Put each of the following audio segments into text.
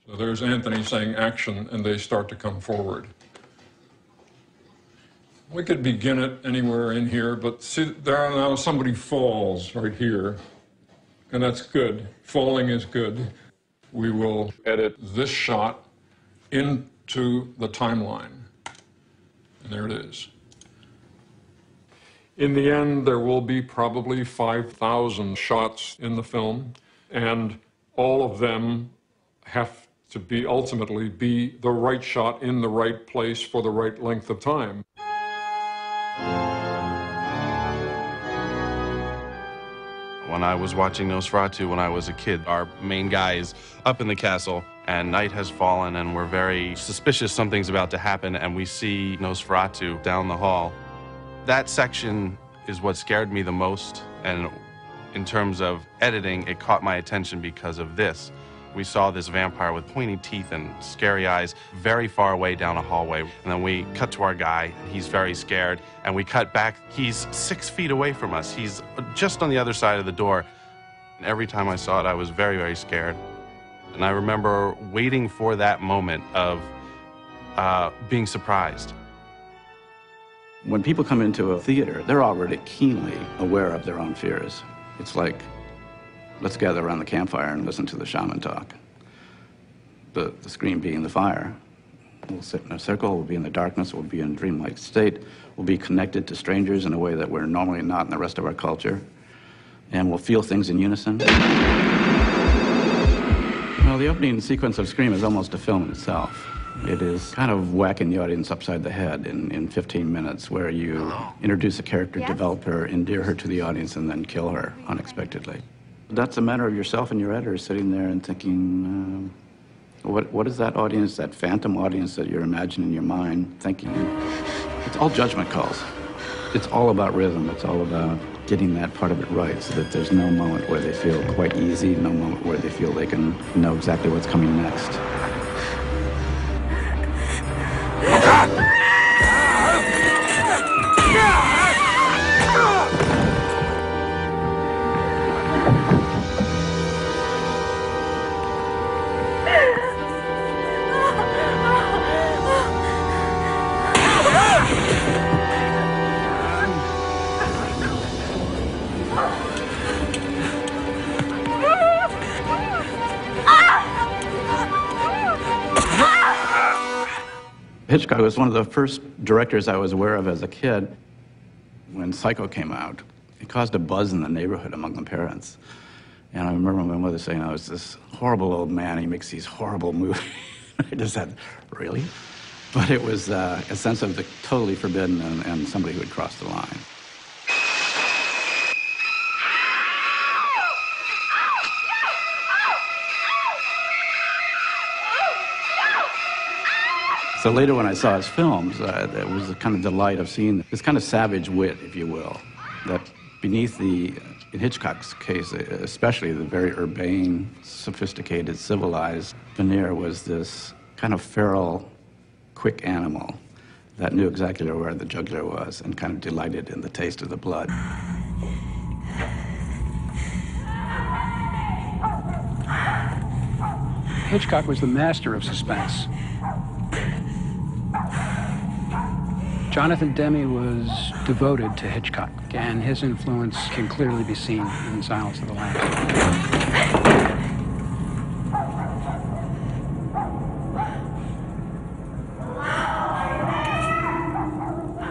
So there's Anthony saying action, and they start to come forward. We could begin it anywhere in here, but see, there now somebody falls right here, and that's good. Falling is good. We will edit this shot into the timeline, and there it is. In the end, there will be probably 5,000 shots in the film, and all of them have to be ultimately be the right shot in the right place for the right length of time. When I was watching Nosferatu when I was a kid, our main guy is up in the castle and night has fallen and we're very suspicious something's about to happen, and we see Nosferatu down the hall. That section is what scared me the most, and in terms of editing, it caught my attention because of this. We saw this vampire with pointy teeth and scary eyes very far away down a hallway. And then we cut to our guy, and he's very scared. And we cut back, he's 6 feet away from us. He's just on the other side of the door. And every time I saw it, I was very, very scared. And I remember waiting for that moment of being surprised. When people come into a theater, they're already keenly aware of their own fears. It's like, let's gather around the campfire and listen to the shaman talk. The screen being the fire. We'll sit in a circle, we'll be in the darkness, we'll be in a dreamlike state, we'll be connected to strangers in a way that we're normally not in the rest of our culture, and we'll feel things in unison. Well, the opening sequence of Scream is almost a film in itself. It is kind of whacking the audience upside the head in 15 minutes, where you introduce a character, develop her, endear her to the audience, and then kill her unexpectedly. That's a matter of yourself and your editor sitting there and thinking, what is that audience, that phantom audience that you're imagining in your mind thinking? It's all judgment calls. It's all about rhythm. It's all about getting that part of it right so that there's no moment where they feel quite easy, no moment where they feel they can know exactly what's coming next. Hitchcock was one of the first directors I was aware of as a kid. When Psycho came out, it caused a buzz in the neighborhood among the parents. And I remember my mother saying, oh, it's this horrible old man, he makes these horrible movies. I just said, really? But it was a sense of the totally forbidden and somebody who had crossed the line. So later when I saw his films, it was the kind of delight of seeing this kind of savage wit, if you will, that beneath in Hitchcock's case, especially the very urbane, sophisticated, civilized veneer was this kind of feral, quick animal that knew exactly where the jugular was and kind of delighted in the taste of the blood. Hitchcock was the master of suspense. Jonathan Demme was devoted to Hitchcock, and his influence can clearly be seen in Silence of the Lambs.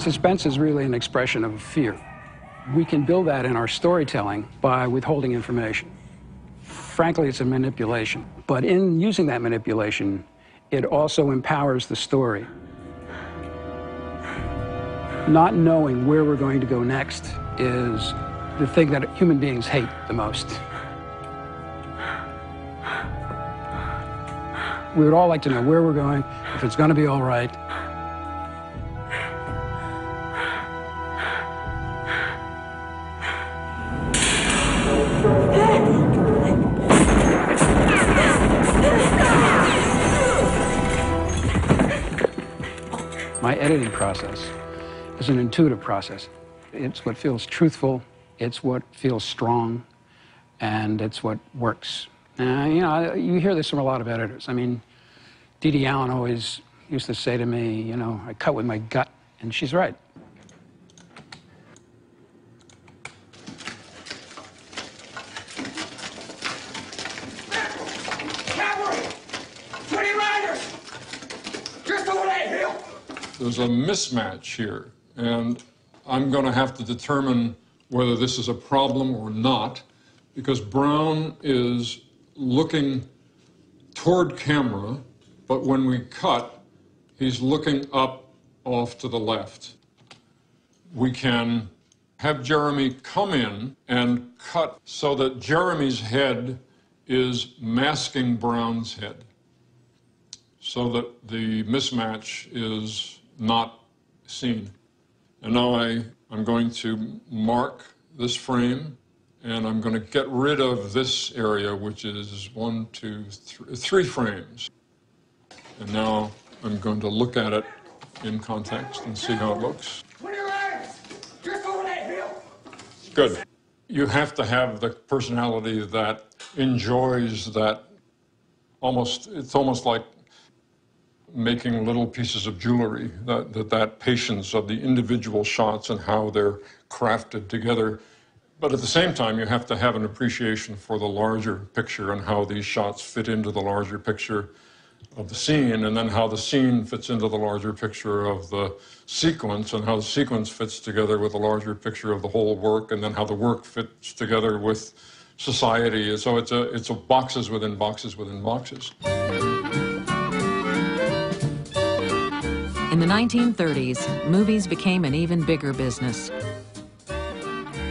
Suspense is really an expression of fear. We can build that in our storytelling by withholding information. Frankly, it's a manipulation, but in using that manipulation, it also empowers the story. Not knowing where we're going to go next is the thing that human beings hate the most. We would all like to know where we're going, if it's going to be all right. My editing process is an intuitive process. It's what feels truthful, it's what feels strong, and it's what works. You know, you hear this from a lot of editors. I mean, Dee Dee Allen always used to say to me, you know, I cut with my gut, and she's right. There's a mismatch here, and I'm going to have to determine whether this is a problem or not, because Brown is looking toward camera, but when we cut, he's looking up off to the left. We can have Jeremy come in and cut so that Jeremy's head is masking Brown's head, so that the mismatch is not seen. And now I'm going to mark this frame, and I'm going to get rid of this area, which is 1, 2, 3 frames. And now I'm going to look at it in context and see how it looks. Good. You have to have the personality that enjoys that. It's almost like making little pieces of jewelry, that patience of the individual shots and how they're crafted together. But at the same time, you have to have an appreciation for the larger picture and how these shots fit into the larger picture of the scene, and then how the scene fits into the larger picture of the sequence, and how the sequence fits together with the larger picture of the whole work, and then how the work fits together with society. So it's a boxes within boxes within boxes. In the 1930s, movies became an even bigger business.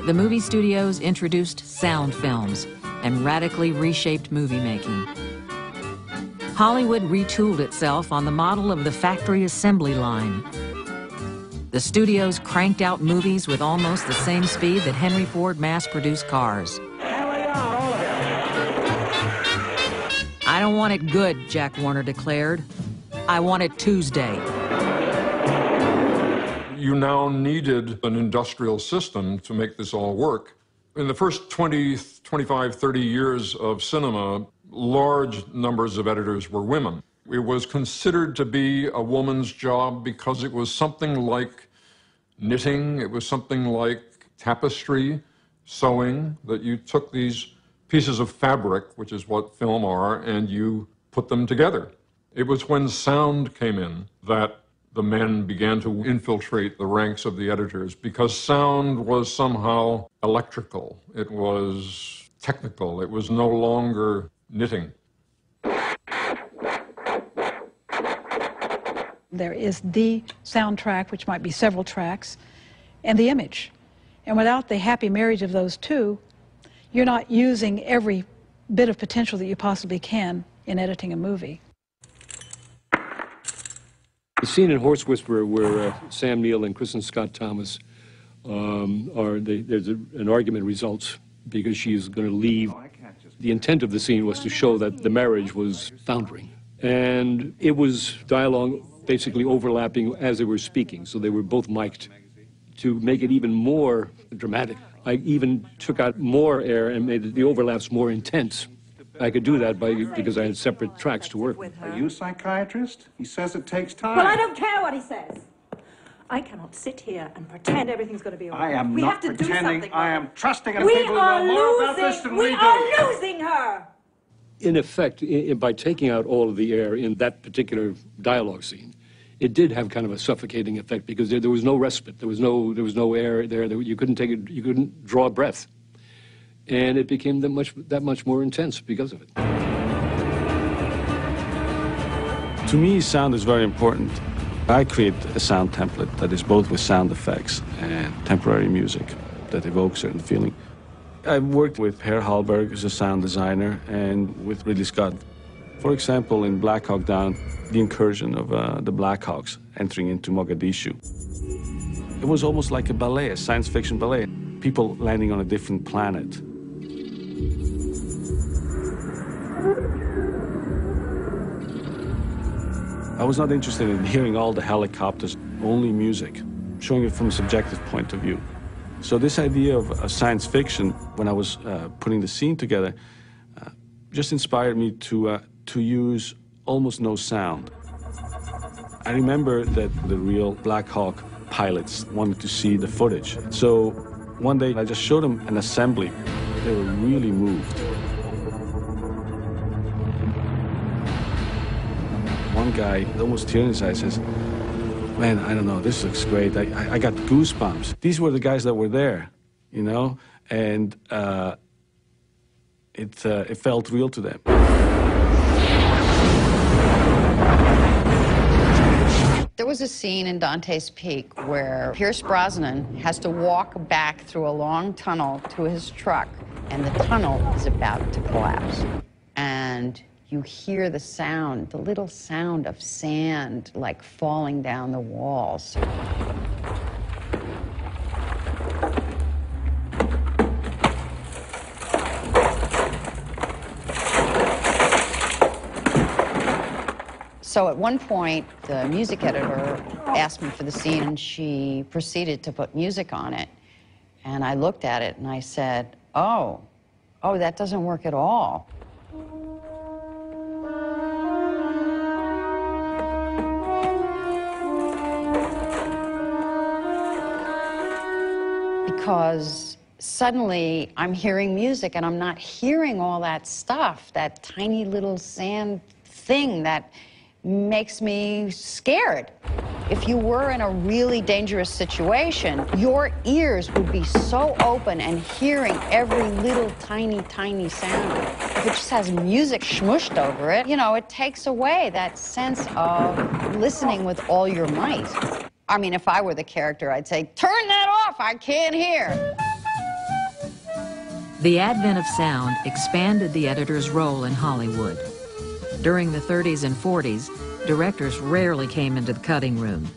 The movie studios introduced sound films and radically reshaped movie making. Hollywood retooled itself on the model of the factory assembly line. The studios cranked out movies with almost the same speed that Henry Ford mass-produced cars. I don't want it good, Jack Warner declared. I want it Tuesday. You now needed an industrial system to make this all work. In the first 20, 25, 30 years of cinema, large numbers of editors were women. It was considered to be a woman's job because it was something like knitting, it was something like tapestry, sewing, that you took these pieces of fabric, which is what film are, and you put them together. It was when sound came in that the men began to infiltrate the ranks of the editors, because sound was somehow electrical. It was technical. It was no longer knitting. There is the soundtrack, which might be several tracks, and the image. And without the happy marriage of those two, you're not using every bit of potential that you possibly can in editing a movie. The scene in Horse Whisperer where Sam Neill and Kristen Scott Thomas there's an argument results because she's going to leave. The intent of the scene was to show that the marriage was foundering. And it was dialogue basically overlapping as they were speaking, so they were both mic'd. To make it even more dramatic, I even took out more air and made the overlaps more intense. I could do that because I had separate tracks to work with. Are you a psychiatrist? He says it takes time. Well, I don't care what he says. I cannot sit here and pretend everything's going to be all right. I am we not have to pretending. Do something. I am trusting in people who know more about this than we do. We are losing her. In effect, by taking out all of the air in that particular dialogue scene, it did have kind of a suffocating effect because there was no respite. There was no air there. You couldn't take it. You couldn't draw a breath, and it became that much more intense because of it. To me, sound is very important. I create a sound template that is both with sound effects and temporary music that evokes certain feeling. I've worked with Per Hallberg as a sound designer and with Ridley Scott. For example, in Black Hawk Down, the incursion of the Black Hawks entering into Mogadishu. It was almost like a ballet, a science fiction ballet. People landing on a different planet. I was not interested in hearing all the helicopters, only music, showing it from a subjective point of view. So this idea of science fiction, when I was putting the scene together, just inspired me to use almost no sound. I remember that the real Black Hawk pilots wanted to see the footage. So one day I just showed them an assembly. They were really moved. One guy, almost tearing in his eyes, says, "Man, I don't know, this looks great. I got goosebumps." These were the guys that were there, you know, and it felt real to them. There was a scene in Dante's Peak where Pierce Brosnan has to walk back through a long tunnel to his truck, and the tunnel is about to collapse. And you hear the sound, the little sound of sand, like falling down the walls. So at one point, the music editor asked me for the scene, and she proceeded to put music on it. And I looked at it, and I said, oh, that doesn't work at all. Because suddenly I'm hearing music, and I'm not hearing all that stuff, that tiny little sand thing that makes me scared. If you were in a really dangerous situation, your ears would be so open and hearing every little tiny, tiny sound. If it just has music smooshed over it, you know, it takes away that sense of listening with all your might. I mean, if I were the character, I'd say, "Turn that off, I can't hear." The advent of sound expanded the editor's role in Hollywood. During the 30s and 40s, directors rarely came into the cutting room.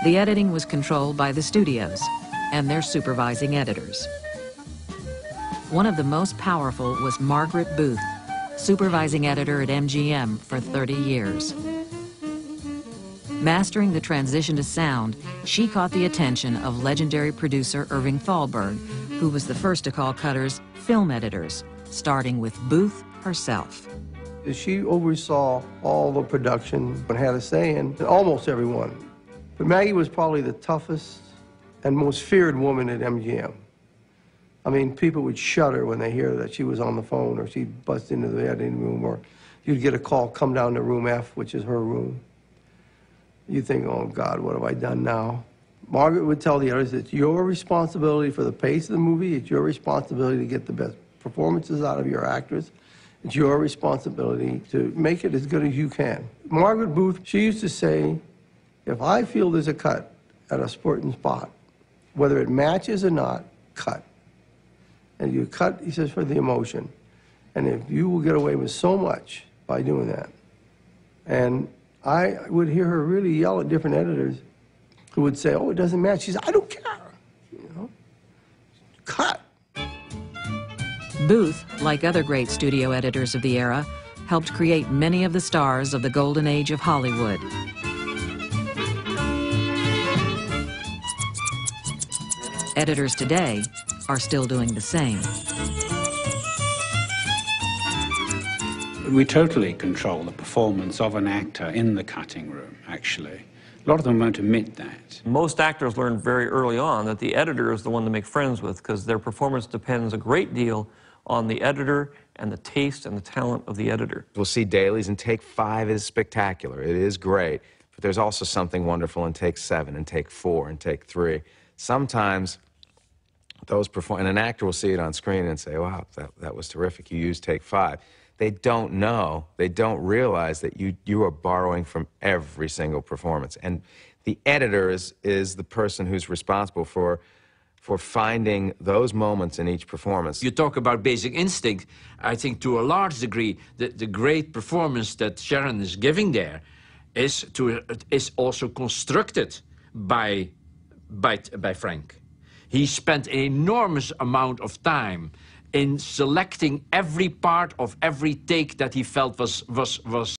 The editing was controlled by the studios and their supervising editors. One of the most powerful was Margaret Booth, supervising editor at MGM for 30 years. Mastering the transition to sound, she caught the attention of legendary producer Irving Thalberg, who was the first to call cutters film editors, starting with Booth herself. She oversaw all the production and had a say in almost everyone. But Maggie was probably the toughest and most feared woman at MGM. I mean, people would shudder when they hear that she was on the phone, or she'd bust into the editing room, or you'd get a call, "Come down to room F," which is her room. You think, "Oh God, what have I done now?" Margaret would tell the editors, "It's your responsibility for the pace of the movie. It's your responsibility to get the best performances out of your actors. It's your responsibility to make it as good as you can." Margaret Booth, she used to say, "If I feel there's a cut at a certain spot, whether it matches or not, cut. And you cut," he says, "for the emotion. And if you will get away with so much by doing that." And I would hear her really yell at different editors who would say, "Oh, it doesn't match." She said, "I don't care. You know, cut." Booth, like other great studio editors of the era, helped create many of the stars of the golden age of Hollywood. Editors today are still doing the same. We totally control the performance of an actor in the cutting room, actually. A lot of them won't admit that. Most actors learn very early on that the editor is the one to make friends with, because their performance depends a great deal on the editor and the taste and the talent of the editor. We'll see dailies, and take 5 is spectacular. It is great, but there's also something wonderful in take 7 and take 4 and take 3. Sometimes those and an actor will see it on screen and say, "Wow, that was terrific. You used take 5." They don't know, they don't realize that you are borrowing from every single performance. And the editor is the person who's responsible for finding those moments in each performance. You talk about Basic Instinct. I think to a large degree the great performance that Sharon is giving there is also constructed by Frank. He spent an enormous amount of time in selecting every part of every take that he felt was